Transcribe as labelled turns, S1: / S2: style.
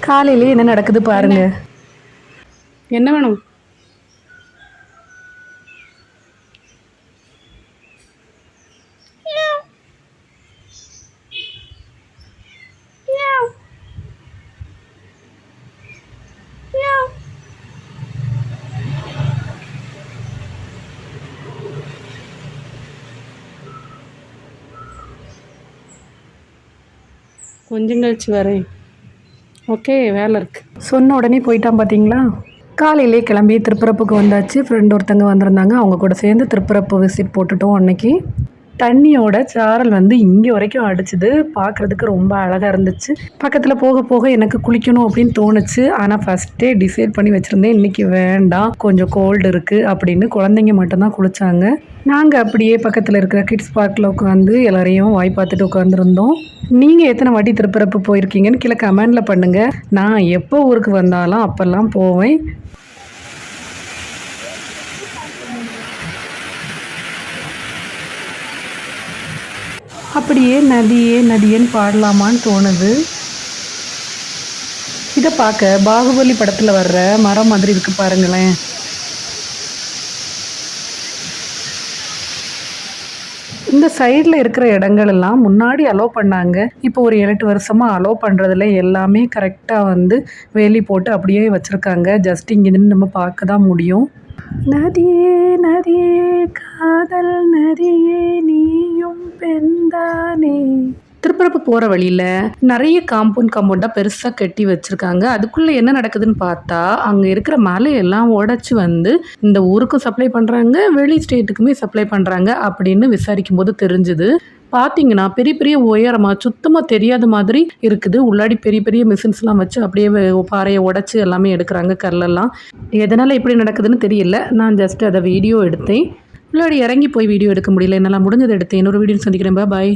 S1: காலையிலே என்ன நடக்குது பாருங்க.
S2: என்ன வேணும்? கொஞ்சம் கழிச்சு வரேன். ஓகே, வேலை இருக்குது.
S1: சொன்ன உடனே போயிட்டான் பார்த்தீங்களா. காலையிலே கிளம்பி திருப்பரப்புக்கு வந்தாச்சு. ஃப்ரெண்ட் ஒருத்தங்க வந்திருந்தாங்க, அவங்க கூட சேர்ந்து திருப்பரப்பு விசிட் போட்டுட்டோம். அன்னைக்கு தண்ணியோட சாரல் வந்து இங்கே வரைக்கும் அடிச்சுது. பார்க்குறதுக்கு ரொம்ப அழகாக இருந்துச்சு. பக்கத்தில் போக போக எனக்கு குளிக்கணும் அப்படின்னு தோணுச்சு. ஆனால் ஃபஸ்ட்டே டிசைட் பண்ணி வச்சுருந்தேன், இன்றைக்கி வேண்டாம், கொஞ்சம் கோல்டு இருக்குது அப்படின்னு. குழந்தைங்க மட்டும்தான் குளித்தாங்க. நாங்கள் அப்படியே பக்கத்தில் இருக்கிற கிட்ஸ் பார்க்கில் உட்காந்து எல்லாரையும் வாய் பார்த்துட்டு உட்காந்துருந்தோம். நீங்கள் எத்தனை வாட்டி திருப்பரப்பு போயிருக்கீங்கன்னு கீழே கமெண்டில் பண்ணுங்கள். நான் எப்போ ஊருக்கு வந்தாலும் அப்போல்லாம் போவேன். அப்படியே நதியே நதியேன்னு பாடலாமான்னு தோணுது. இதை பார்க்க பாகுபலி படத்தில் வர்ற மரம் மாதிரி இருக்குது பாருங்களேன். இந்த சைடில் இருக்கிற இடங்கள் எல்லாம் முன்னாடி அலோவ் பண்ணாங்க. இப்போ ஒரு 7-8 வருஷமாக அலோவ் பண்ணுறதுல எல்லாமே கரெக்டாக வந்து வேலி போட்டு அப்படியே வச்சுருக்காங்க. ஜஸ்ட் இங்கேருந்து நம்ம பார்க்க தான் முடியும். நதியே நதியே காதல் நதியே நீயும் பெண்தானே. திருப்பரப்பு போகிற வழியில் நிறைய காம்பவுண்டாக பெருசாக கட்டி வச்சுருக்காங்க. அதுக்குள்ளே என்ன நடக்குதுன்னு பார்த்தா, அங்கே இருக்கிற மலையெல்லாம் உடச்சி வந்து இந்த ஊருக்கும் சப்ளை பண்ணுறாங்க, வெளி ஸ்டேட்டுக்குமே சப்ளை பண்ணுறாங்க அப்படின்னு விசாரிக்கும் போது தெரிஞ்சுது. பார்த்தீங்கன்னா பெரிய பெரிய உயரமாக சுத்தமாக தெரியாத மாதிரி இருக்குது. உள்ளாடி பெரிய பெரிய மிஷின்ஸ்லாம் வச்சு அப்படியே பாறையை உடச்சி எல்லாமே எடுக்கிறாங்க, கல்லெல்லாம். எதனால் இப்படி நடக்குதுன்னு தெரியல. நான் ஜஸ்ட் அதை வீடியோ எடுத்தேன். உள்ளாடி இறங்கி போய் வீடியோ எடுக்க முடியல. என்னால் முடிஞ்சதை எடுத்தேன். இன்னொரு வீடியோ சந்திக்கிறேன். பாய்.